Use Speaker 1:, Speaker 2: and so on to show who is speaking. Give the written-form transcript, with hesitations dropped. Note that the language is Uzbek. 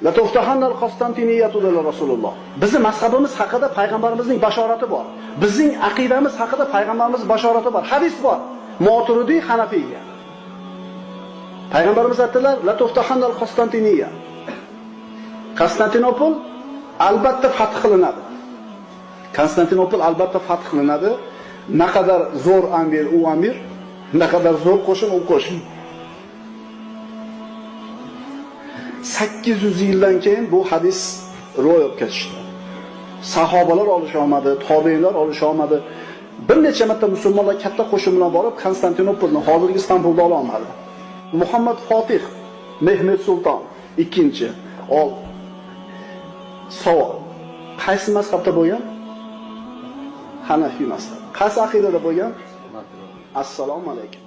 Speaker 1: La tuftahannal Konstantiniyatu dedi Rasululloh. Bizning mazhabimiz haqida payg'ambarimizning bashorati bor. Bizning aqidamiz haqida payg'ambarimiz bashorati bor. Hadis bor. Moturidi Hanafiyga. Payg'ambarimiz aytdilar, la tuftahannal Konstantiniya. Konstantinopol albatta fath qilinadi. Konstantinopol albatta fath qilinadi. Naqadar zo'r amir u amir, naqadar zo'r qo'shin u qo'shin. 800 yildan keyin bu hadis ro'yobga tushdi. Sahobalar olisha olmadi, tobiinlar olisha olmadi. Bir necha marta musulmonlar katta qo'shin bilan borib Konstantinopolni, hozirgi Istanbulda ola olmadi. Muhammad Fatih, Mehmet Sulton ikkinchi. Savol. Qaysi mazhabda bo'lgan? Hanafiy mazhab. Qaysi aqidada bo'lgan? Assalomu alaykum.